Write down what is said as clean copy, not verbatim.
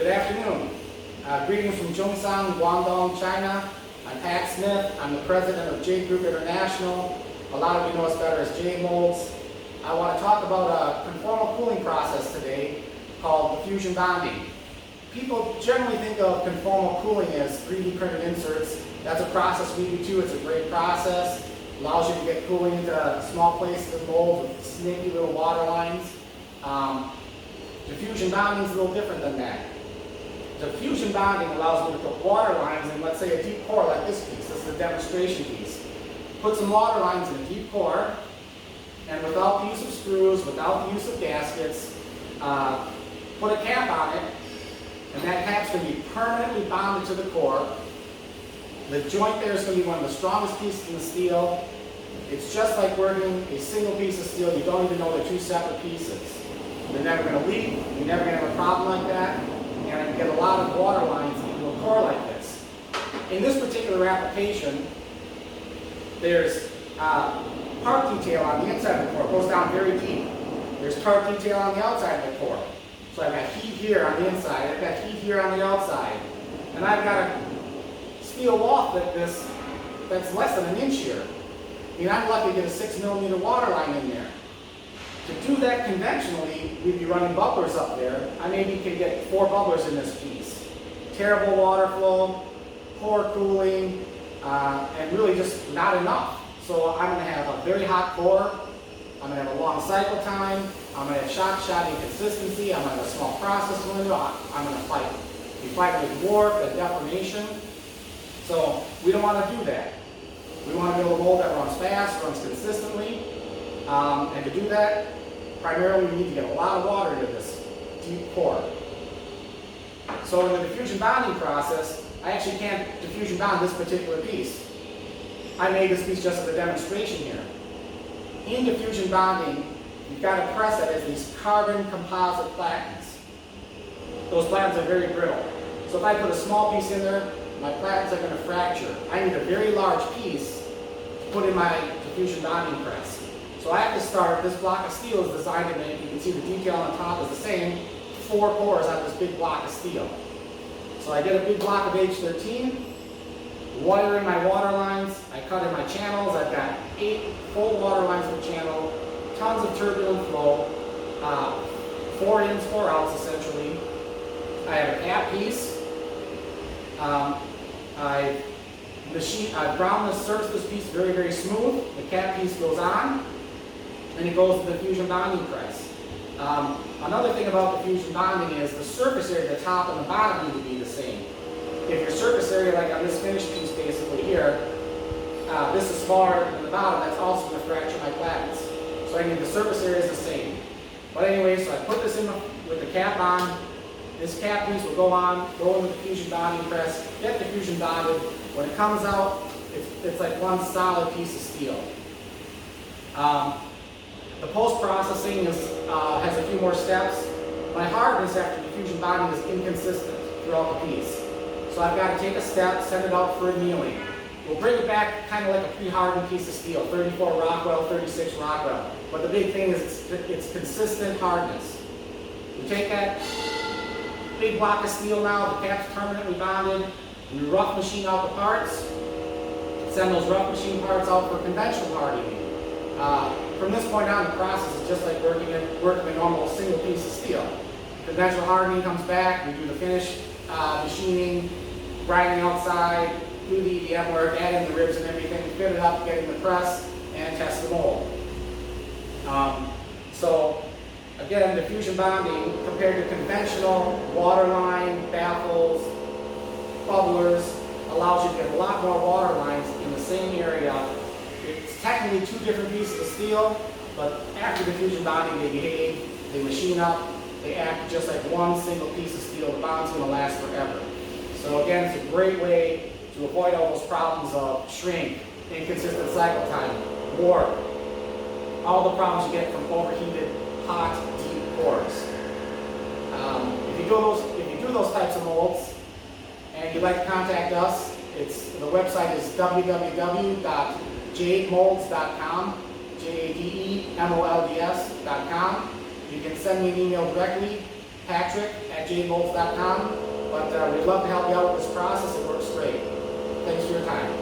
Good afternoon. Greetings from Zhongshan, Guangdong, China. I'm Pat Smith. I'm the president of J Group International. A lot of you know us better as J Molds. I want to talk about a conformal cooling process today called diffusion bonding. People generally think of conformal cooling as 3D printed inserts. That's a process we do too. It's a great process. Allows you to get cooling into small places and molds with snaky little water lines. Diffusion bonding is a little different than that. Diffusion bonding allows me to put water lines in, let's say, a deep core like this piece. This is a demonstration piece. Put some water lines in a deep core, and without the use of screws, without the use of gaskets, put a cap on it, and that cap's going to be permanently bonded to the core. The joint there is going to be one of the strongest pieces in the steel. It's just like working a single piece of steel. You don't even know they're two separate pieces. You're never going to leak. You're never going to have a problem like that. And you get a lot of water lines into a core like this. In this particular application, there's part detail on the inside of the core. It goes down very deep. There's part detail on the outside of the core. So I've got heat here on the inside. I've got heat here on the outside. And I've got a steel wall that's less than an inch here. I mean, I'm lucky to get a 6mm water line in there. To do that conventionally, we'd be running bubblers up there. I maybe could get 4 bubblers in this piece. Terrible water flow, poor cooling, and really just not enough. So I'm going to have a very hot core. I'm going to have a long cycle time. I'm going to have shock inconsistency. I'm going to have a small process window. I'm going to be fighting with warp and deformation. So we don't want to do that. We want to build a mold that runs fast, runs consistently. And to do that, primarily we need to get a lot of water into this deep core. So in the diffusion bonding process, I actually can't diffusion bond this particular piece. I made this piece just as a demonstration here. In diffusion bonding, you've got to press it as these carbon composite platens. Those platens are very brittle. So if I put a small piece in there, my platens are going to fracture. I need a very large piece to put in my diffusion bonding press. So I have to start, this block of steel is designed to make, you can see the detail on top is the same, 4 cores out of this big block of steel. So I get a big block of H13, wire in my water lines, I cut in my channels, I've got 8 full water lines per channel, tons of turbulent flow, 4 ins, 4 outs essentially. I have a cap piece. I've ground the surface of this piece very, very smooth. The cap piece goes on, and it goes to the diffusion bonding press. Another thing about diffusion bonding is the surface area, the top and the bottom need to be the same. If your surface area, like on this finished piece basically here, this is smaller than the bottom, that's also going to fracture my platens. So I need the surface area is the same. But anyway, so I put this in with the cap on. This cap piece will go on, go in the diffusion bonding press, get diffusion bonded. When it comes out, it's like one solid piece of steel. The post-processing has a few more steps. My hardness after diffusion bonding is inconsistent throughout the piece. So I've got to take a step, send it out for annealing. We'll bring it back kind of like a pre-hardened piece of steel, 34 Rockwell, 36 Rockwell. But the big thing is it's consistent hardness. We take that big block of steel now, the cap's permanently bonded, we rough machine out the parts, send those rough machine parts out for conventional hardening. From this point on, the process is just like working a normal single piece of steel. Conventional hardening comes back, we do the finish machining, grinding outside, do the EDM work, add in the ribs and everything, fit it up, get in the press, and test the mold. So again, diffusion bonding compared to conventional waterline, baffles, bubblers, allows you to get a lot more water lines in the same area. It's technically 2 different pieces of steel, but after diffusion bonding they behave, they machine up, they act just like one single piece of steel. The bond's going to last forever. So again, it's a great way to avoid all those problems of shrink, inconsistent cycle time, warp, all the problems you get from overheated, hot, deep cores. If you do those types of molds, and you'd like to contact us, the website is www.jademolds.com, JADEMOLDS.com. You can send me an email directly, Patrick at jbolts.com. But we'd love to help you out with this process. It works great. Thanks for your time.